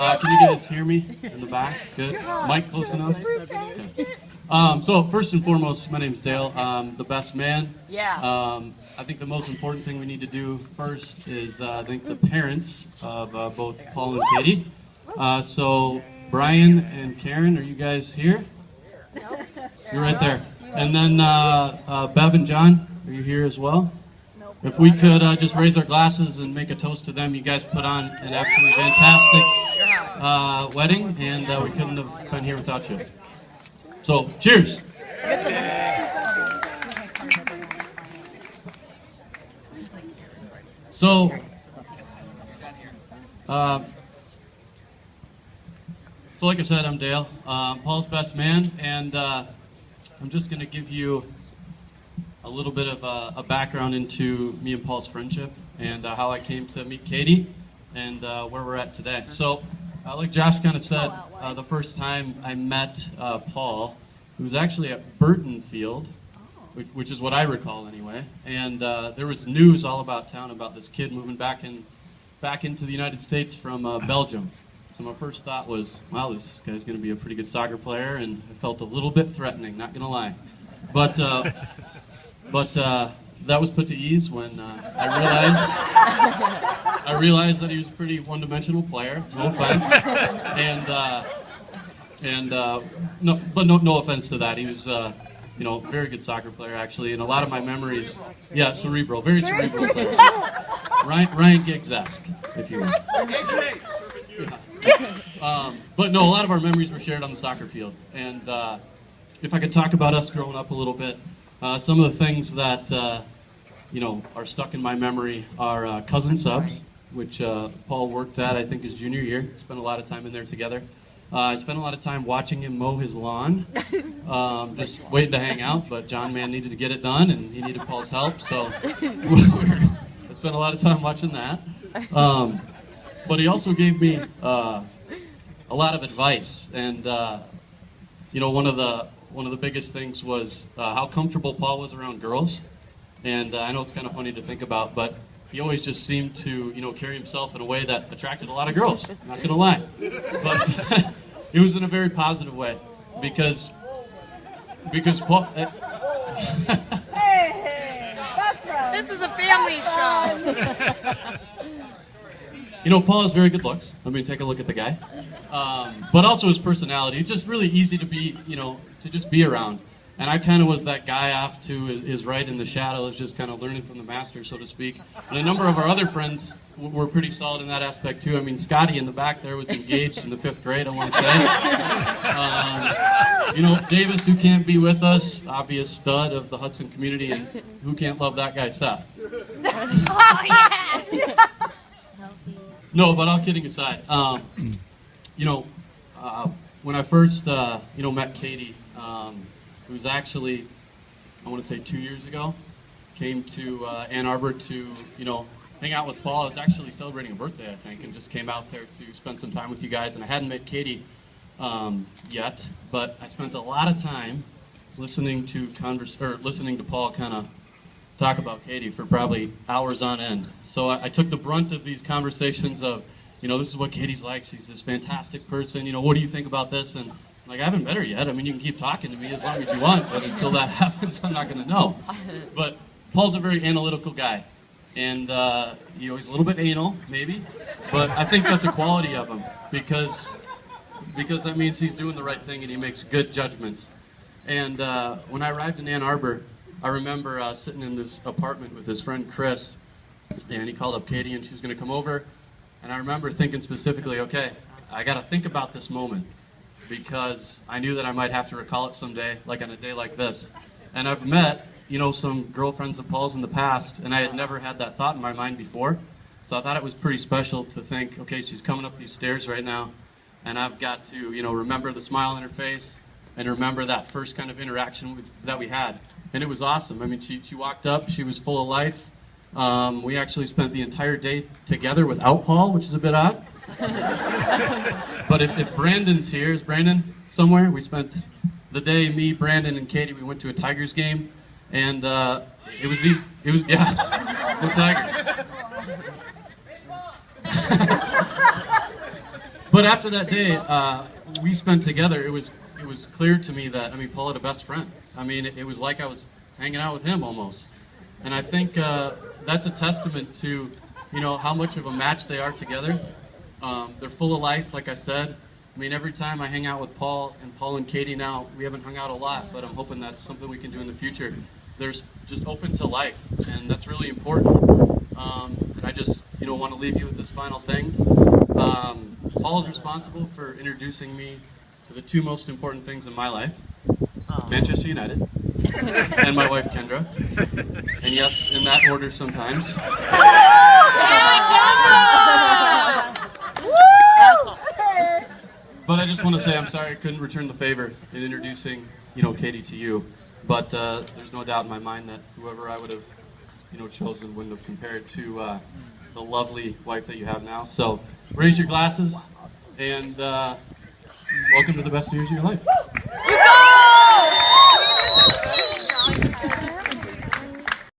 Can you guys hear me in the back? Good. Mic close enough? Okay. So first and foremost, my name's Dale. I'm the best man. Yeah. I think the most important thing we need to do first is thank the parents of both Paul and Katie. So Brian and Karen, are you guys here? Nope. You're right there. And then Bev and John, are you here as well? Nope. If we could just raise our glasses and make a toast to them. You guys put on an absolutely fantastic wedding, and we couldn't have been here without you. So, cheers. So, like I said, I'm Dale, Paul's best man, and I'm just going to give you a little bit of a background into me and Paul's friendship and how I came to meet Katie and where we're at today. So, like Josh kind of said, the first time I met Paul, it was actually at Burton Field, which is what I recall anyway, and there was news all about town about this kid moving back into the United States from Belgium. So my first thought was, wow, this guy's going to be a pretty good soccer player, and I felt a little bit threatening, not going to lie. But that was put to ease when I realized that he was a pretty one-dimensional player. No offense, no offense to that. He was, very good soccer player actually, and a lot of my memories, cerebral, very cerebral player. Ryan Giggs-esque, if you will. But no, a lot of our memories were shared on the soccer field. And if I could talk about us growing up a little bit, some of the things that are stuck in my memory are cousin subs, which Paul worked at, I think, his junior year. Spent a lot of time in there together. I spent a lot of time watching him mow his lawn, just waiting to hang out. But John Man needed to get it done, and he needed Paul's help, so I spent a lot of time watching that. But he also gave me a lot of advice, and one of the biggest things was how comfortable Paul was around girls. And I know it's kind of funny to think about, but he always just seemed to carry himself in a way that attracted a lot of girls. Not gonna lie, but it was in a very positive way because Paul. This is a family show. Paul has very good looks. I mean, take a look at the guy. But also his personality. It's just really easy to be, to just be around. And I kind of was that guy off to his right in the shadows, just kind of learning from the master, so to speak. And a number of our other friends were pretty solid in that aspect, too. I mean, Scotty in the back there was engaged in the 5th grade, I want to say. Davis, who can't be with us, obvious stud of the Hudson community, and who can't love that guy, Seth? Oh, yeah! No, but all kidding aside, when I first, met Katie, it was actually, I want to say 2 years ago, came to Ann Arbor to, hang out with Paul. I was actually celebrating a birthday, I think, and just came out there to spend some time with you guys. And I hadn't met Katie yet, but I spent a lot of time listening to Paul kind of talk about Katie for probably hours on end. So I took the brunt of these conversations of, this is what Katie's like. She's this fantastic person. What do you think about this? And I haven't met her yet. I mean, you can keep talking to me as long as you want, but until that happens, I'm not going to know. But Paul's a very analytical guy, and he's a little bit anal, maybe, but I think that's a quality of him because that means he's doing the right thing and he makes good judgments. And when I arrived in Ann Arbor, I remember sitting in this apartment with his friend Chris, and he called up Katie, and she was going to come over. And I remember thinking specifically, okay, I got to think about this moment because I knew that I might have to recall it someday, like on a day like this. And I've met, some girlfriends of Paul's in the past, and I had never had that thought in my mind before. So I thought it was pretty special to think, okay, she's coming up these stairs right now, and I've got to, remember the smile on her face and remember that first kind of interaction that we had. And it was awesome. I mean, she walked up, she was full of life. We actually spent the entire day together without Paul, which is a bit odd. But if Brandon's here, is Brandon somewhere? We spent the day, me, Brandon, and Katie, we went to a Tigers game, and it was the Tigers. But after that day we spent together, it was clear to me that, I mean, Paul had a best friend. I mean, it was like I was hanging out with him almost. And I think that's a testament to, you know, how much of a match they are together. They're full of life, like I said. I mean, every time I hang out with Paul and Katie now, we haven't hung out a lot, but I'm hoping that's something we can do in the future. They're just open to life, and that's really important. And I just, you know, want to leave you with this final thing. Paul's responsible for introducing me to the two most important things in my life: Manchester United and my wife Kendra. And yes, in that order sometimes. But I just want to say I'm sorry I couldn't return the favor in introducing, you know, Katie to you. But there's no doubt in my mind that whoever I would have, you know, chosen wouldn't have compared to the lovely wife that you have now. So raise your glasses and welcome to the best years of your life.